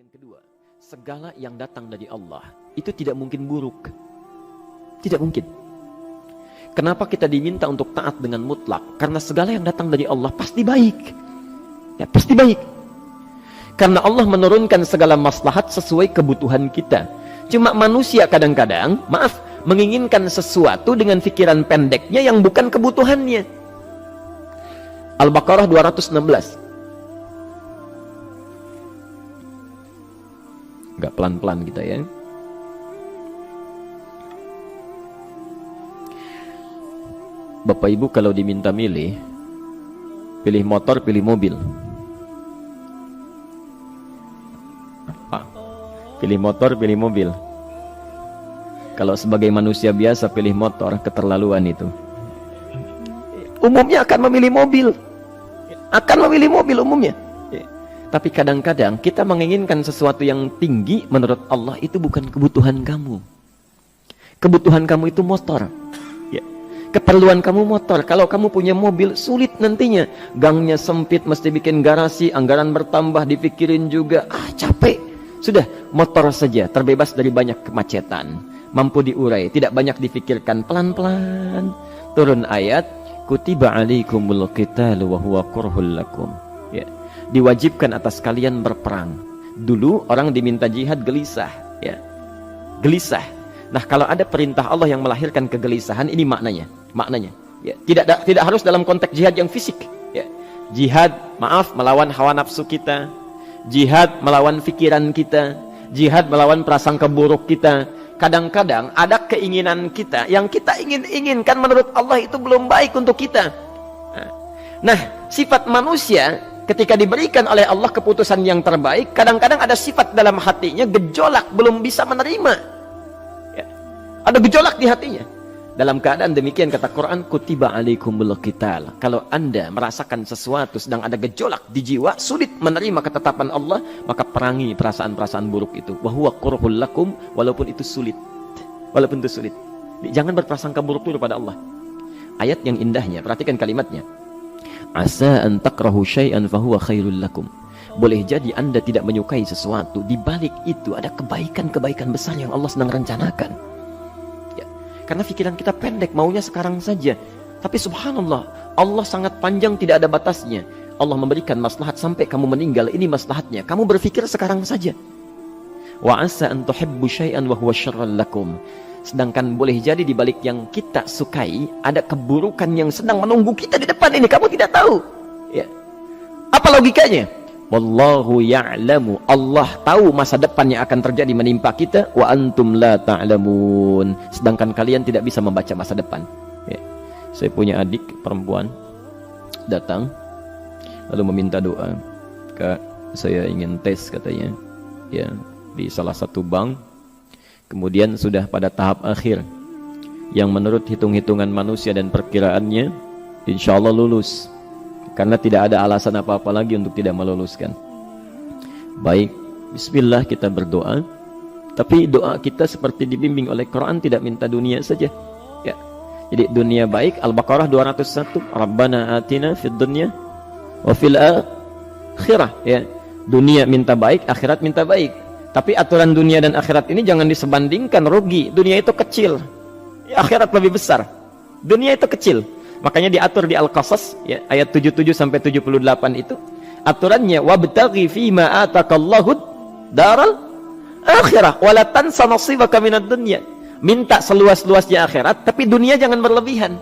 Yang kedua, segala yang datang dari Allah itu tidak mungkin buruk. Tidak mungkin. Kenapa kita diminta untuk taat dengan mutlak? Karena segala yang datang dari Allah pasti baik. Ya, pasti baik. Karena Allah menurunkan segala maslahat sesuai kebutuhan kita. Cuma manusia kadang-kadang, menginginkan sesuatu dengan pikiran pendeknya yang bukan kebutuhannya. Al-Baqarah 216. Agak pelan-pelan kita ya. Bapak Ibu kalau diminta milih, pilih motor, pilih mobil. Pilih motor, pilih mobil. Kalau sebagai manusia biasa pilih motor, keterlaluan itu. Umumnya akan memilih mobil. Akan memilih mobil umumnya. Tapi kadang-kadang kita menginginkan sesuatu yang tinggi, menurut Allah itu bukan kebutuhan kamu. Kebutuhan kamu itu motor. Ya. Keperluan kamu motor. Kalau kamu punya mobil, sulit nantinya. Gangnya sempit, mesti bikin garasi, anggaran bertambah, dipikirin juga. Capek. Sudah, motor saja, terbebas dari banyak kemacetan. Mampu diurai, tidak banyak difikirkan. Pelan-pelan. Turun ayat, Kutiba alaikumul qitalu wa huwa kurhul lakum. Ya. Diwajibkan atas kalian berperang. Dulu orang diminta jihad gelisah, ya. Gelisah. Nah, kalau ada perintah Allah yang melahirkan kegelisahan, ini maknanya. Ya. Tidak harus dalam konteks jihad yang fisik, ya. Jihad, melawan hawa nafsu kita. Jihad melawan pikiran kita. Jihad melawan prasangka buruk kita. Kadang-kadang ada keinginan kita yang kita inginkan menurut Allah itu belum baik untuk kita. Nah, sifat manusia ketika diberikan oleh Allah keputusan yang terbaik, kadang-kadang ada sifat dalam hatinya gejolak, belum bisa menerima. Ya. Ada gejolak di hatinya. Dalam keadaan demikian kata Quran, Kutiba alaikumul qital. Kalau Anda merasakan sesuatu sedang ada gejolak di jiwa, sulit menerima ketetapan Allah, maka perangi perasaan-perasaan buruk itu. Wa huwa kurhul lakum, walaupun itu sulit. Walaupun itu sulit. Jangan berprasangka buruk dulu pada Allah. Ayat yang indahnya, perhatikan kalimatnya. Asa an takrahu syai'an fahuwa khairul lakum. Boleh jadi Anda tidak menyukai sesuatu, di balik itu ada kebaikan-kebaikan besar yang Allah sedang rencanakan. Ya. Karena pikiran kita pendek, maunya sekarang saja. Tapi subhanallah, Allah sangat panjang, tidak ada batasnya. Allah memberikan maslahat sampai kamu meninggal, ini maslahatnya. Kamu berpikir sekarang saja. Wa asa an tuhibbu syai'an wa huwa syarrul lakum. Sedangkan boleh jadi di balik yang kita sukai ada keburukan yang sedang menunggu kita di depan ini, kamu tidak tahu. Ya. Apa logikanya? Wallahu ya'lamu. Allah tahu masa depan yang akan terjadi menimpa kita, wa antum la ta'lamun. Sedangkan kalian tidak bisa membaca masa depan. Ya. Saya punya adik perempuan datang lalu meminta doa. Kak, saya ingin tes katanya. Ya, di salah satu bank. Kemudian sudah pada tahap akhir yang menurut hitung-hitungan manusia dan perkiraannya insya Allah lulus, karena tidak ada alasan apa-apa lagi untuk tidak meluluskan. Baik, bismillah kita berdoa. Tapi doa kita seperti dibimbing oleh Quran, tidak minta dunia saja, ya. Jadi dunia baik, Al-Baqarah 201, Rabbana atina fid dunya wa fil akhirah, ya. Dunia minta baik, akhirat minta baik. Tapi aturan dunia dan akhirat ini jangan disebandingkan, rugi. Dunia itu kecil, ya, akhirat lebih besar. Dunia itu kecil. Makanya diatur di Al-Qasas, ya, ayat 77 sampai 78 itu. Aturannya wabtaghi fima atakallahu daral akhirah wa la tansa nasibaka minad dunya. Minta seluas-luasnya akhirat, tapi dunia jangan berlebihan.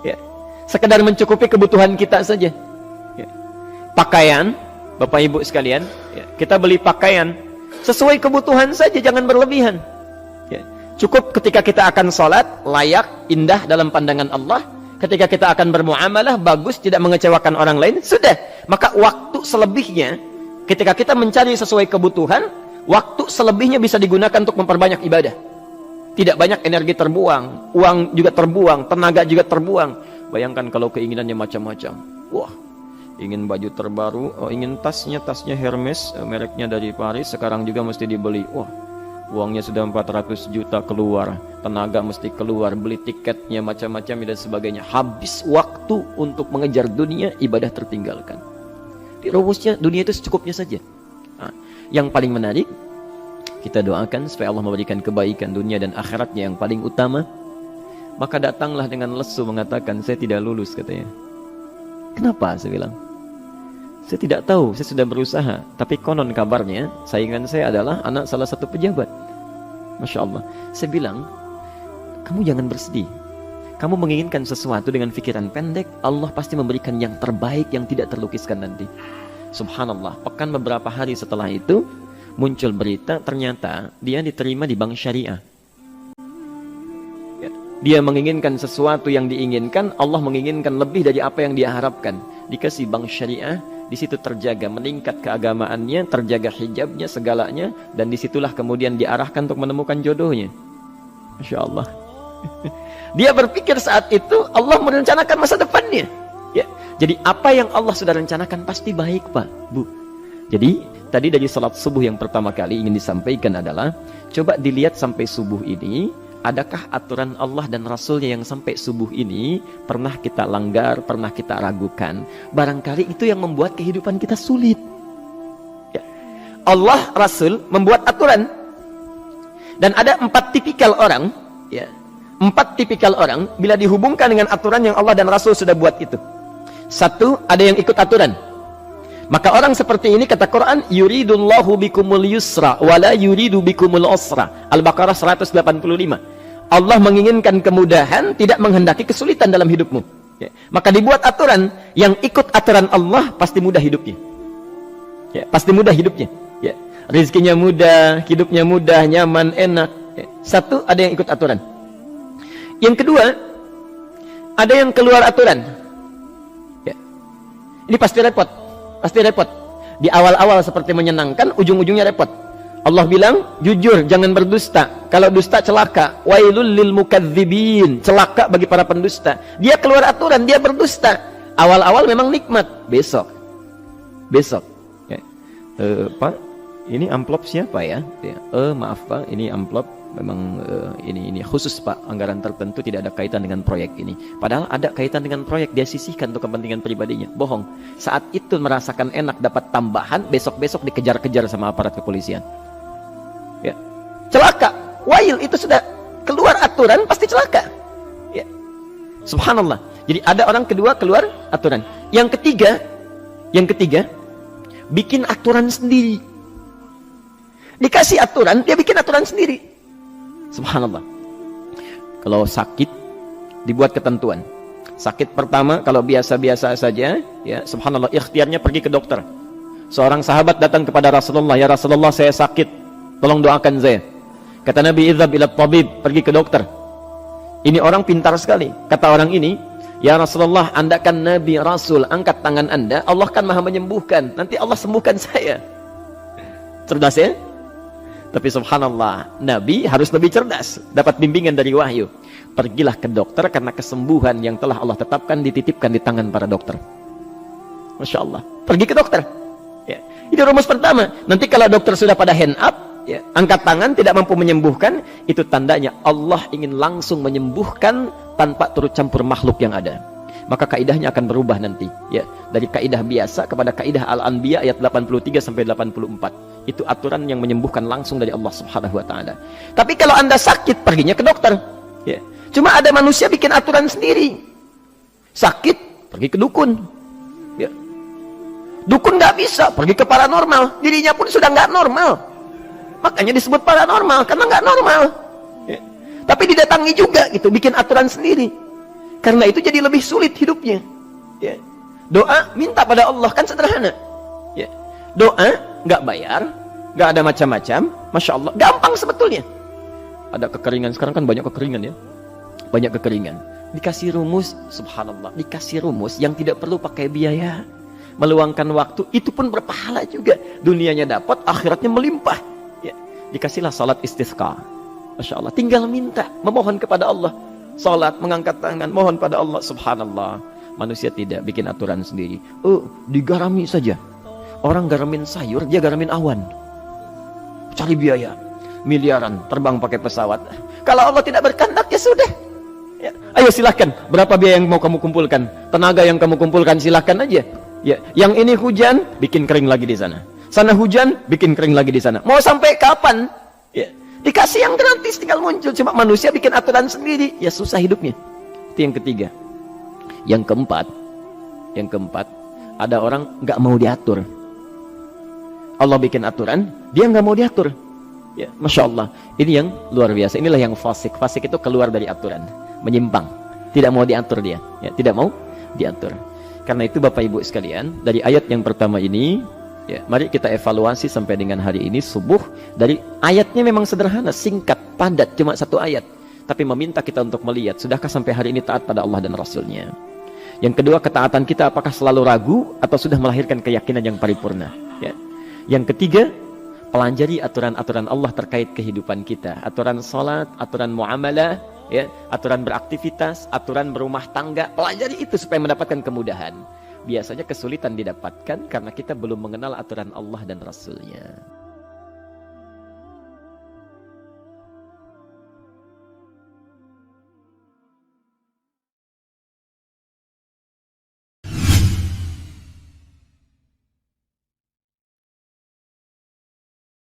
Ya. Sekedar mencukupi kebutuhan kita saja. Ya. Pakaian, Bapak Ibu sekalian, ya, kita beli pakaian sesuai kebutuhan saja, jangan berlebihan. Ya. Cukup ketika kita akan sholat, layak, indah dalam pandangan Allah. Ketika kita akan bermuamalah, bagus, tidak mengecewakan orang lain, sudah. Maka waktu selebihnya, ketika kita mencari sesuai kebutuhan, waktu selebihnya bisa digunakan untuk memperbanyak ibadah. Tidak banyak energi terbuang, uang juga terbuang, tenaga juga terbuang. Bayangkan kalau keinginannya macam-macam. Wah, ingin baju terbaru, ingin tasnya Hermes, mereknya dari Paris, sekarang juga mesti dibeli. Wah, uangnya sudah 400 juta keluar, tenaga mesti keluar, beli tiketnya macam-macam dan sebagainya. Habis waktu untuk mengejar dunia, ibadah tertinggalkan. Di rumusnya dunia itu secukupnya saja. Nah, Yang paling menarik, kita doakan supaya Allah memberikan kebaikan dunia dan akhiratnya yang paling utama. Maka datanglah dengan lesu mengatakan, saya tidak lulus katanya. Kenapa? Saya bilang, saya tidak tahu, saya sudah berusaha. Tapi konon kabarnya, saingan saya adalah anak salah satu pejabat. Masya Allah. Saya bilang, kamu jangan bersedih. Kamu menginginkan sesuatu dengan pikiran pendek, Allah pasti memberikan yang terbaik yang tidak terlukiskan nanti. Subhanallah, pekan beberapa hari setelah itu, muncul berita, ternyata dia diterima di bank syariah. Dia menginginkan sesuatu yang diinginkan, Allah menginginkan lebih dari apa yang dia harapkan. Dikasih bank syariah, di situ terjaga, meningkat keagamaannya, terjaga hijabnya, segalanya, dan disitulah kemudian diarahkan untuk menemukan jodohnya. Masya Allah. Dia berpikir saat itu Allah merencanakan masa depannya. Ya. Jadi apa yang Allah sudah rencanakan pasti baik, Pak, Bu. Jadi tadi dari salat subuh yang pertama kali ingin disampaikan adalah, coba dilihat sampai subuh ini, adakah aturan Allah dan Rasulnya yang sampai subuh ini pernah kita langgar, pernah kita ragukan? Barangkali itu yang membuat kehidupan kita sulit. Ya. Allah, Rasul membuat aturan. Dan ada 4 tipikal orang, ya, 4 tipikal orang bila dihubungkan dengan aturan yang Allah dan Rasul sudah buat itu. 1, ada yang ikut aturan. Maka orang seperti ini kata Quran, yuridullahu bikumul yusra wala yuridu bikumul usra. Al-Baqarah 185. Allah menginginkan kemudahan, tidak menghendaki kesulitan dalam hidupmu. Ya. Maka dibuat aturan, yang ikut aturan Allah pasti mudah hidupnya. Ya, pasti mudah hidupnya. Ya. Rizkinya mudah, hidupnya mudah, nyaman, enak. Ya. 1, ada yang ikut aturan. Yang kedua, ada yang keluar aturan. Ya. Ini pasti repot. Pasti repot. Di awal-awal seperti menyenangkan, ujung-ujungnya repot. Allah bilang, jujur, jangan berdusta. Kalau dusta celaka. Wailul lil mukadzibin. Celaka bagi para pendusta. Dia keluar aturan, dia berdusta. Awal-awal memang nikmat. Besok. Ya. Pak, ini amplop siapa ya? Ya. Maaf Pak, ini amplop memang ini khusus Pak, anggaran tertentu, tidak ada kaitan dengan proyek ini. Padahal ada kaitan dengan proyek, dia sisihkan untuk kepentingan pribadinya. Bohong. Saat itu merasakan enak dapat tambahan, besok-besok dikejar-kejar sama aparat kepolisian. Ya. Celaka. Wail, itu sudah keluar aturan pasti celaka. Ya. Subhanallah. Jadi ada orang kedua keluar aturan. Yang ketiga bikin aturan sendiri. Dikasih aturan, dia bikin aturan sendiri. Subhanallah. Kalau sakit, dibuat ketentuan. Sakit pertama, kalau biasa-biasa saja, ya, subhanallah, ikhtiarnya pergi ke dokter. Seorang sahabat datang kepada Rasulullah, ya Rasulullah, saya sakit, tolong doakan saya. Kata Nabi, idhab ila tabib, pergi ke dokter. Ini orang pintar sekali. Kata orang ini, ya Rasulullah, Anda kan Nabi Rasul, angkat tangan Anda, Allah kan maha menyembuhkan, nanti Allah sembuhkan saya. Cerdas ya? Tapi subhanallah, Nabi harus lebih cerdas, dapat bimbingan dari wahyu. Pergilah ke dokter, karena kesembuhan yang telah Allah tetapkan dititipkan di tangan para dokter. Masya Allah, pergi ke dokter. Ya. Itu rumus pertama. Nanti kalau dokter sudah pada hand up, ya, angkat tangan, tidak mampu menyembuhkan, itu tandanya Allah ingin langsung menyembuhkan tanpa turut campur makhluk yang ada. Maka kaidahnya akan berubah nanti, ya, dari kaidah biasa kepada kaidah Al-Anbiya ayat 83 sampai 84. Itu aturan yang menyembuhkan langsung dari Allah Subhanahu wa taala. Tapi kalau Anda sakit, perginya ke dokter. Ya. Cuma ada manusia bikin aturan sendiri. Sakit, pergi ke dukun. Ya. Dukun nggak bisa, pergi ke paranormal. Dirinya pun sudah nggak normal. Makanya disebut paranormal, karena nggak normal. Ya. Tapi didatangi juga gitu, bikin aturan sendiri. Karena itu jadi lebih sulit hidupnya. Ya. Doa, minta pada Allah, kan sederhana. Ya. Doa, nggak bayar, nggak ada macam-macam, Masya Allah, gampang sebetulnya. Ada kekeringan, sekarang kan banyak kekeringan ya. Banyak kekeringan. Dikasih rumus, subhanallah, dikasih rumus yang tidak perlu pakai biaya. Meluangkan waktu, itu pun berpahala juga. Dunianya dapat, akhiratnya melimpah. Ya. Dikasihlah salat istisqa. Masya Allah, tinggal minta, memohon kepada Allah. Salat, mengangkat tangan, mohon pada Allah. Subhanallah, manusia tidak bikin aturan sendiri. Oh, digarami saja. Orang garamin sayur, dia garamin awan. Cari biaya miliaran, terbang pakai pesawat. Kalau Allah tidak berkehendak, ya sudah. Ya. Ayo silahkan, berapa biaya yang mau kamu kumpulkan, tenaga yang kamu kumpulkan, silahkan aja. Ya, yang ini hujan, bikin kering lagi di sana. Sana hujan, bikin kering lagi di sana. Mau sampai kapan? Ya. Dikasih yang gratis, tinggal muncul. Cuma manusia bikin aturan sendiri. Ya susah hidupnya. Itu yang ketiga. Yang keempat, ada orang nggak mau diatur. Allah bikin aturan, dia nggak mau diatur. Ya, Masya Allah. Ini yang luar biasa. Inilah yang fasik. Fasik itu keluar dari aturan, menyimpang. Tidak mau diatur dia. Ya, tidak mau diatur. Karena itu Bapak Ibu sekalian, dari ayat yang pertama ini, ya, mari kita evaluasi sampai dengan hari ini subuh. Dari ayatnya memang sederhana, singkat, padat, cuma satu ayat. Tapi meminta kita untuk melihat, sudahkah sampai hari ini taat pada Allah dan Rasulnya? Yang kedua, ketaatan kita apakah selalu ragu atau sudah melahirkan keyakinan yang paripurna? Ya. Yang ketiga, pelajari aturan-aturan Allah terkait kehidupan kita. Aturan sholat, aturan muamalah, ya, aturan beraktivitas, aturan berumah tangga. Pelajari itu supaya mendapatkan kemudahan. Biasanya kesulitan didapatkan karena kita belum mengenal aturan Allah dan Rasulnya.